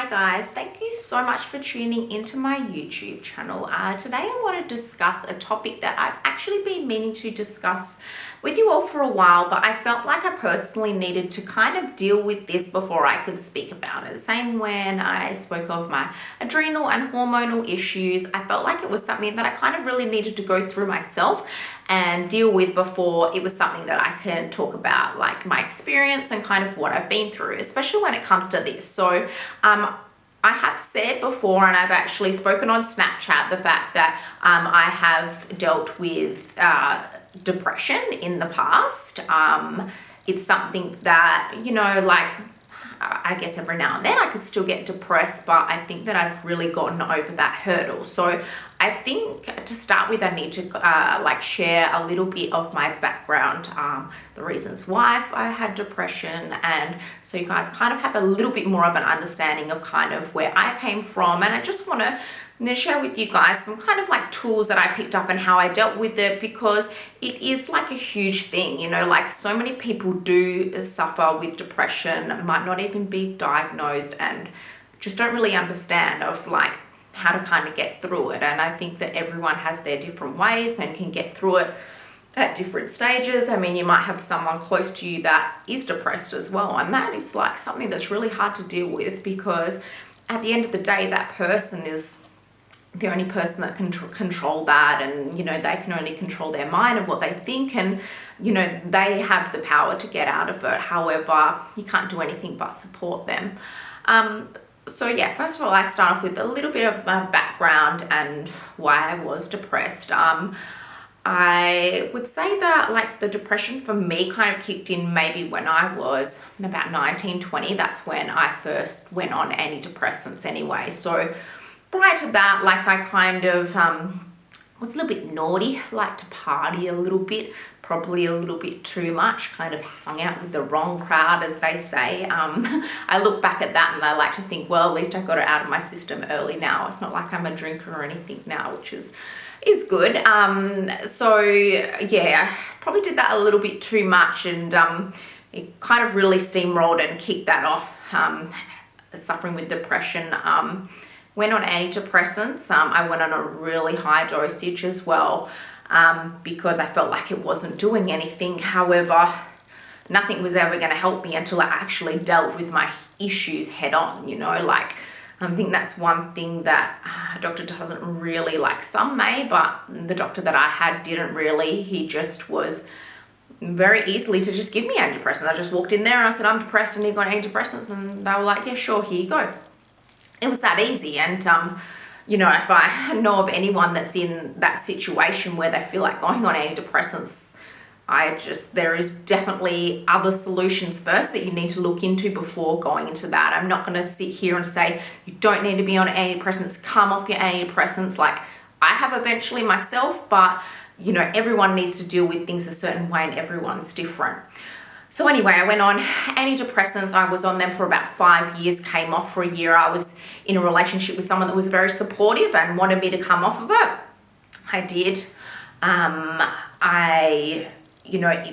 Hi guys, thank you so much for tuning into my YouTube channel. Today I want to discuss a topic that I've actually been meaning to discuss with you all for a while, but I felt like I personally needed to kind of deal with this before I could speak about it. Same when I spoke of my adrenal and hormonal issues, I felt like it was something that I kind of really needed to go through myself and deal with before it was something that I can talk about, like my experience and kind of what I've been through, especially when it comes to this. So I have said before, and I've actually spoken on Snapchat, the fact that I have dealt with depression in the past. It's something that, like, I guess every now and then I could still get depressed, but I think that I've really gotten over that hurdle. So I think to start with, I need to share a little bit of my background, the reasons why I had depression, and so you guys kind of have a little bit more of an understanding of kind of where I came from. And I just want to share with you guys some kind of like tools that I picked up and how I dealt with it, because it is like a huge thing, like so many people do suffer with depression, might not even be diagnosed, and just don't really understand of like how to kind of get through it. And I think that everyone has their different ways and can get through it at different stages. I mean, you might have someone close to you that is depressed as well, and that is like something that's really hard to deal with, because at the end of the day, that person is the only person that can control that, and they can only control their mind and what they think, and they have the power to get out of it. However, you can't do anything but support them. So yeah, first of all, I start off with a little bit of my background and why I was depressed. I would say that like the depression for me kind of kicked in maybe when I was about 19, 20. That's when I first went on antidepressants anyway. So prior to that, like I kind of was a little bit naughty, liked to party a little bit, probably a little bit too much, kind of hung out with the wrong crowd, as they say. I look back at that and I like to think, well, at least I got it out of my system early now. It's not like I'm a drinker or anything now, which is good. So yeah, I probably did that a little bit too much, and it kind of really steamrolled and kicked that off, suffering with depression. Went on antidepressants. I went on a really high dosage as well, because I felt like it wasn't doing anything. However, nothing was ever going to help me until I actually dealt with my issues head on, like I think that's one thing that a doctor doesn't really, like some may, but the doctor that I had didn't really. He just was very easily to just give me antidepressants. I just walked in there and I said, I'm depressed, and he got antidepressants, and they were like, yeah, sure, here you go. It was that easy. And if I know of anyone that's in that situation where they feel like going on antidepressants, there is definitely other solutions first that you need to look into before going into that. I'm not going to sit here and say you don't need to be on antidepressants, come off your antidepressants. Like I have eventually myself, but everyone needs to deal with things a certain way, and everyone's different. So anyway, I went on antidepressants. I was on them for about 5 years, came off for a year. I was in a relationship with someone that was very supportive and wanted me to come off of it. I did.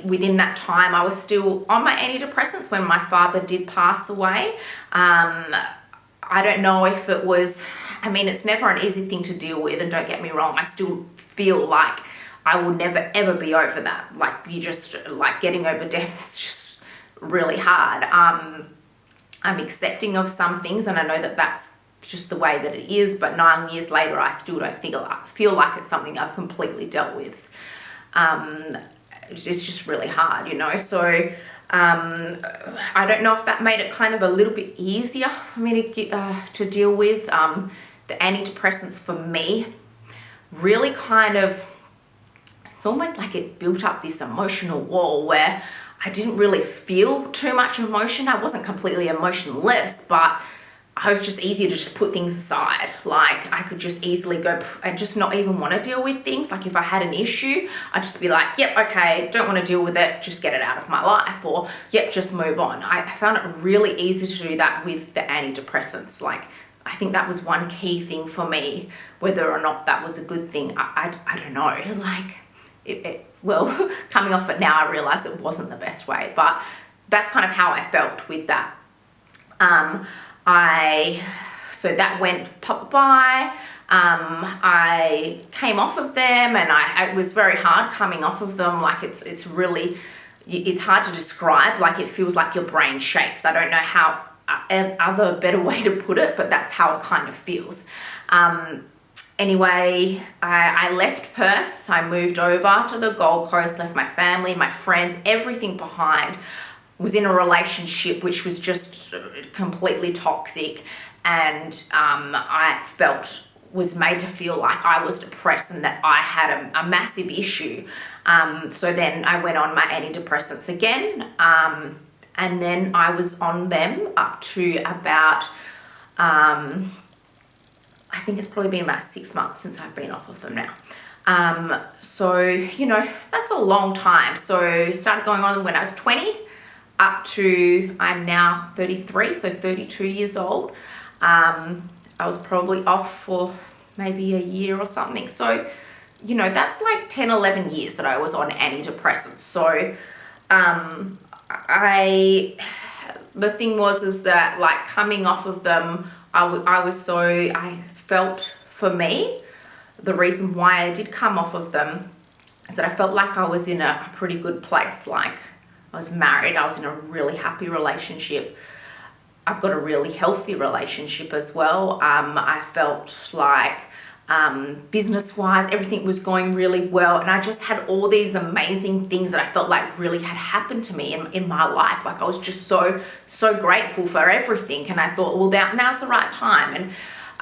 Within that time, I was still on my antidepressants when my father did pass away. I don't know if it was, it's never an easy thing to deal with, and don't get me wrong, I still feel like I will never ever be over that. Like you just, like getting over death is just really hard. I'm accepting of some things, and I know that that's just the way that it is, but 9 years later, I still don't feel like it's something I've completely dealt with. It's just really hard, so I don't know if that made it kind of a little bit easier for me to deal with. The antidepressants for me really kind of, it's almost like it built up this emotional wall where I didn't really feel too much emotion. I wasn't completely emotionless, but I was just easier to just put things aside. Like I could just easily go and just not even want to deal with things. Like if I had an issue, I'd just be like, yep, okay, don't want to deal with it, just get it out of my life, or yep, just move on. I found it really easy to do that with the antidepressants. Like I think that was one key thing for me. Whether or not that was a good thing, I don't know. Like well, coming off it now, I realize it wasn't the best way, but that's kind of how I felt with that. So that went by. I came off of them, and it was very hard coming off of them. Like it's really, it's hard to describe. Like it feels like your brain shakes. I don't know how other better way to put it, but that's how it kind of feels. Anyway, I left Perth. I moved over to the Gold Coast, left my family, my friends, everything behind. Was in a relationship which was just completely toxic, and I was made to feel like I was depressed and that I had a massive issue. So then I went on my antidepressants again, and then I was on them up to about, I think it's probably been about 6 months since I've been off of them now. So, you know, that's a long time. So started going on when I was 20 up to I'm now 33, so 32 years old. I was probably off for maybe a year or something. So, you know, that's like 10, 11 years that I was on antidepressants. So, the thing is that like coming off of them, I felt, for me, the reason why I did come off of them is that I felt like I was in a pretty good place. Like I was married, I was in a really happy relationship. I've got a really healthy relationship as well. I felt like business-wise, everything was going really well. And I just had all these amazing things that I felt like really had happened to me in my life. Like I was just so grateful for everything. And I thought, well, now's the right time.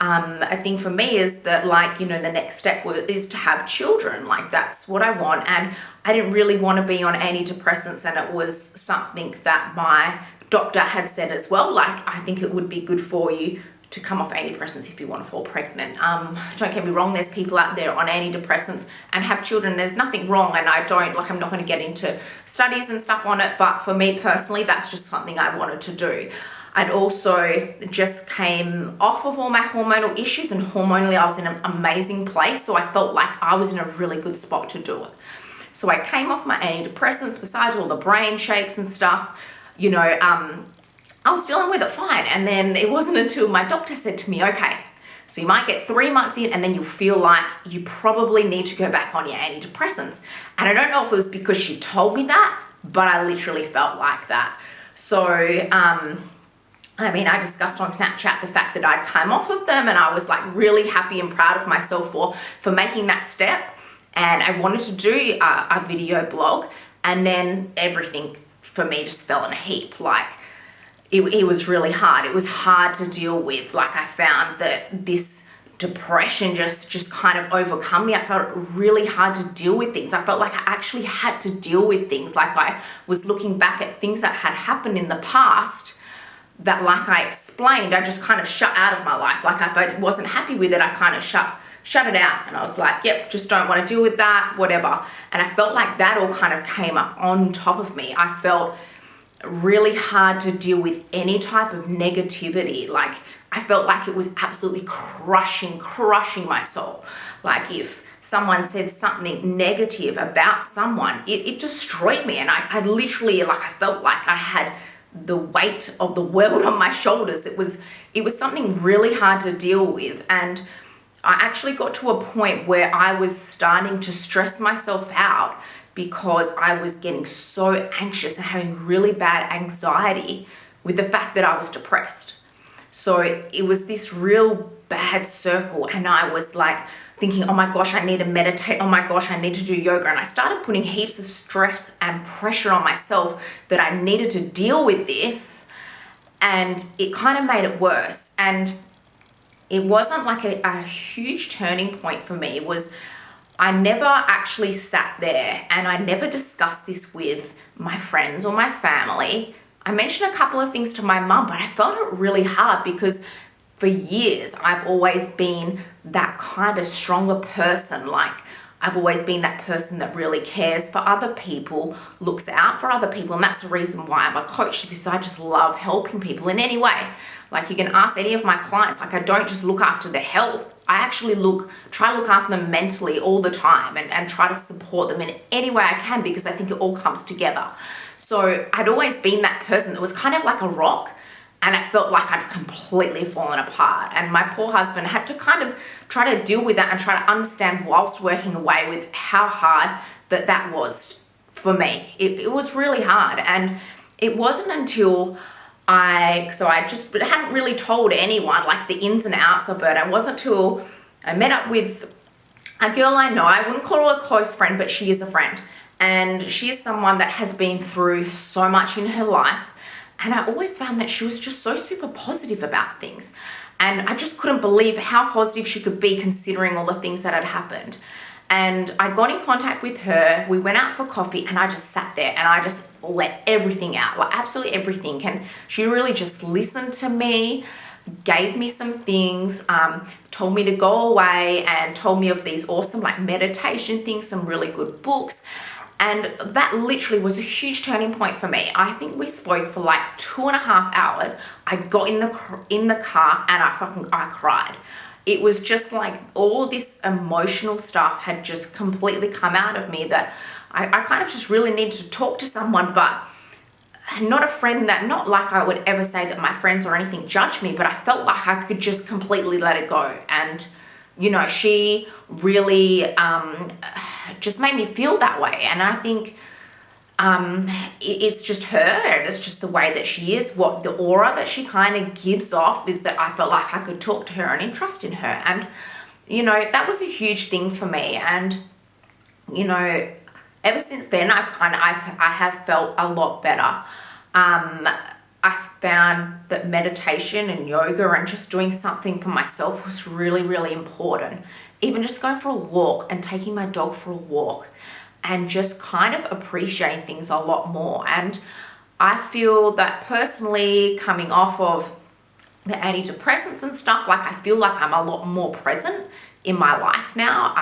And I think for me is that, like, you know, the next step is to have children. Like that's what I want. And I didn't really want to be on antidepressants. And it was something that my doctor had said as well. Like, I think it would be good for you to come off antidepressants if you want to fall pregnant. Don't get me wrong, there's people out there on antidepressants and have children. There's nothing wrong, and I'm not going to get into studies and stuff on it, but for me personally, that's just something I wanted to do. I'd also just came off of all my hormonal issues, and hormonally I was in an amazing place, so I felt like I was in a really good spot to do it. So I came off my antidepressants, besides all the brain shakes and stuff, you know, I was dealing with it fine. And then it wasn't until my doctor said to me, okay, so you might get 3 months in and then you'll feel like you probably need to go back on your antidepressants. And I don't know if it was because she told me that, but I literally felt like that. So, I mean, I discussed on Snapchat the fact that I'd come off of them, and I was like really happy and proud of myself for making that step. And I wanted to do a video blog, and then everything for me just fell in a heap. Like it was really hard. It was hard to deal with. Like I found that this depression just kind of overcome me. I felt it really hard to deal with things. I felt like I actually had to deal with things. Like I was looking back at things that had happened in the past that, like I explained, I just kind of shut out of my life. Like if I wasn't happy with it, I kind of shut it out, and I was like, yep, just don't want to deal with that, whatever. And I felt like that all kind of came up on top of me. I felt really hard to deal with any type of negativity. Like I felt like it was absolutely crushing my soul. Like if someone said something negative about someone, it destroyed me. And I literally, like, I felt like I had the weight of the world on my shoulders. It was something really hard to deal with. And I actually got to a point where I was starting to stress myself out because I was getting so anxious and having really bad anxiety with the fact that I was depressed. So it was this real bad circle, and I was like thinking, oh my gosh, I need to meditate. Oh my gosh, I need to do yoga. And I started putting heaps of stress and pressure on myself that I needed to deal with this, and it kind of made it worse. And it wasn't like a huge turning point for me. It was, I never actually sat there and I never discussed this with my friends or my family. I mentioned a couple of things to my mum, but I found it really hard because for years I've always been that kind of stronger person. Like I've always been that person that really cares for other people, looks out for other people. And that's the reason why I'm a coach, because I just love helping people in any way. Like you can ask any of my clients, like I don't just look after their health. I actually try to look after them mentally all the time and try to support them in any way I can, because I think it all comes together. So I'd always been that person that was kind of like a rock, and I felt like I'd completely fallen apart. And my poor husband had to kind of try to deal with that and try to understand whilst working away with how hard that was for me. It was really hard. And it wasn't until I just hadn't really told anyone like the ins and outs of it. It wasn't until I met up with a girl I know. I wouldn't call her a close friend, but she is a friend. And she is someone that has been through so much in her life. And I always found that she was just so super positive about things. And I just couldn't believe how positive she could be considering all the things that had happened. And I got in contact with her. We went out for coffee and I just sat there and I just let everything out, like absolutely everything. And she really just listened to me, gave me some things, told me to go away and told me of these awesome like meditation things, some really good books. And that literally was a huge turning point for me. I think we spoke for like 2.5 hours. I got in the car and I cried. It was just like all this emotional stuff had just completely come out of me that I kind of just really needed to talk to someone, but not a friend that, not like I would ever say that my friends or anything judge me, but I felt like I could just completely let it go. And she really just made me feel that way. And I think it's just her, and it's just the way that she is. What the aura that she kind of gives off is that I felt like I could talk to her and entrust in her. And, that was a huge thing for me. And, ever since then, I have felt a lot better. I found that meditation and yoga and just doing something for myself was really, really important. Even just going for a walk and taking my dog for a walk and just kind of appreciating things a lot more. And I feel that personally, coming off of the antidepressants and stuff, like I feel like I'm a lot more present in my life now.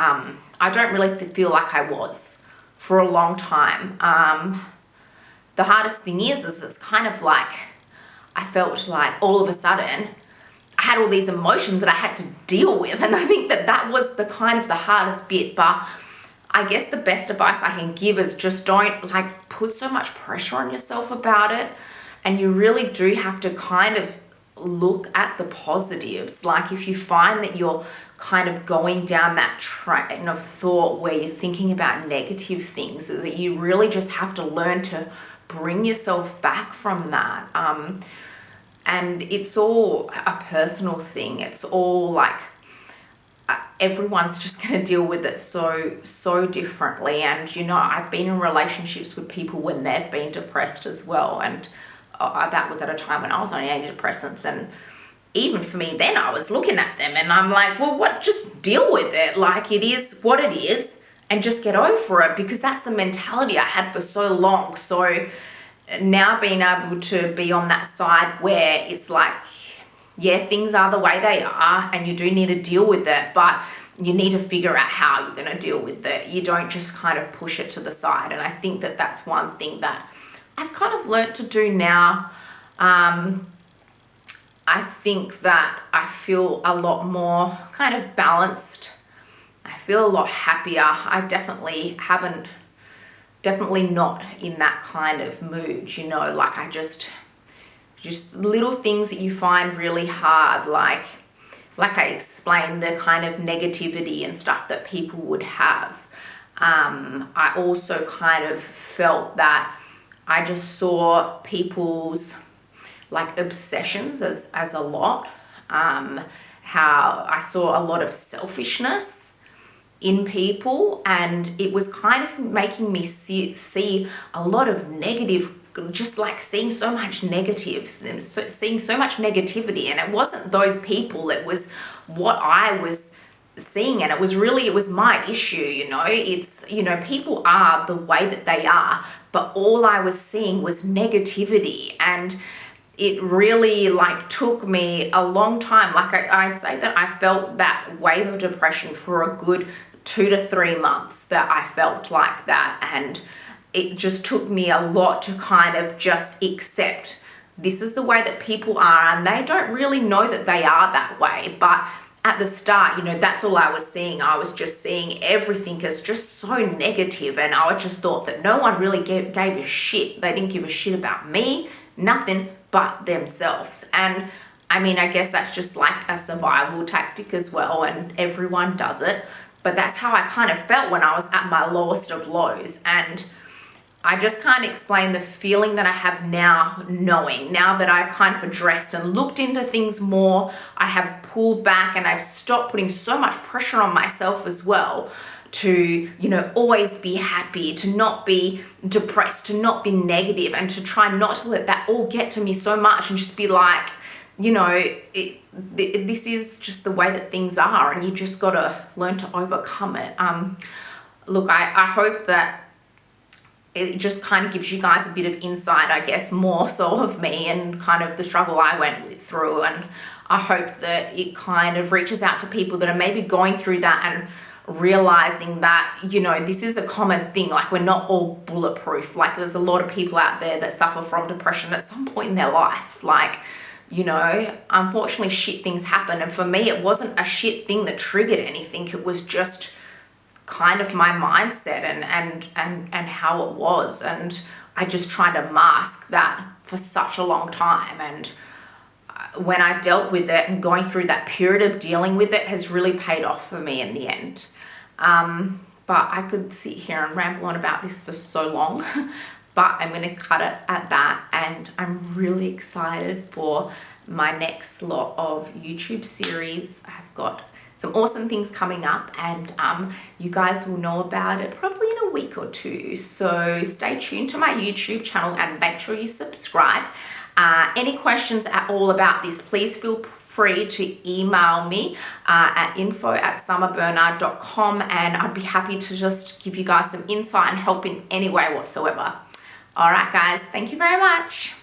I don't really feel like I was for a long time. The hardest thing is it's kind of like I felt like all of a sudden I had all these emotions that I had to deal with, and I think that was the kind of the hardest bit. But I guess the best advice I can give is just don't like put so much pressure on yourself about it, and you really do have to kind of look at the positives. Like if you find that you're kind of going down that train of thought where you're thinking about negative things, that you really just have to learn to bring yourself back from that. And it's all a personal thing. It's all like everyone's just going to deal with it so differently. And I've been in relationships with people when they've been depressed as well, and that was at a time when I was on antidepressants. And even for me then, I was looking at them and I'm like, well, what, just deal with it. Like it is what it is and just get over it, because that's the mentality I had for so long. So now being able to be on that side where it's like, yeah, things are the way they are and you do need to deal with it, but you need to figure out how you're going to deal with it. You don't just kind of push it to the side. And I think that that's one thing that I've kind of learnt to do now. I think that I feel a lot more kind of balanced. I feel a lot happier. I definitely not in that kind of mood, like I just little things that you find really hard, like I explained, the kind of negativity and stuff that people would have. I also kind of felt that I just saw people's like obsessions as a lot. How I saw a lot of selfishness in people, and it was kind of making me see a lot of negative, just like seeing so much seeing so much negativity. And it wasn't those people, it was what I was seeing, and it was my issue. It's people are the way that they are, but all I was seeing was negativity. And it really like took me a long time. Like I'd say that I felt that wave of depression for a good 2 to 3 months, that I felt like that. And it just took me a lot to kind of just accept this is the way that people are, and they don't really know that they are that way. But at the start, that's all I was seeing. I was just seeing everything as just so negative, and I just thought that no one really gave a shit. They didn't give a shit about me, nothing, but themselves. And I mean, I guess that's just like a survival tactic as well, and everyone does it. But that's how I kind of felt when I was at my lowest of lows. And I just can't explain the feeling that I have now, knowing now that I've kind of addressed and looked into things more. I have pulled back and I've stopped putting so much pressure on myself as well to, always be happy, to not be depressed, to not be negative, and to try not to let that all get to me so much and just be like, this is just the way that things are, and you just got to learn to overcome it. Look, I hope that it just kind of gives you guys a bit of insight, I guess, more so of me and kind of the struggle I went through. And I hope that it kind of reaches out to people that are maybe going through that and realizing that, this is a common thing. Like, we're not all bulletproof. Like, there's a lot of people out there that suffer from depression at some point in their life. Like, unfortunately shit things happen. And for me, it wasn't a shit thing that triggered anything. It was just kind of my mindset and how it was. And I just tried to mask that for such a long time. And when I dealt with it and going through that period of dealing with it has really paid off for me in the end. But I could sit here and ramble on about this for so long, but I'm going to cut it at that. And I'm really excited for my next lot of YouTube series. I've got some awesome things coming up, and you guys will know about it probably in a week or two. So stay tuned to my YouTube channel and make sure you subscribe. Any questions at all about this, please feel free to email me at info@summerbernard.com, and I'd be happy to just give you guys some insight and help in any way whatsoever. All right, guys, thank you very much.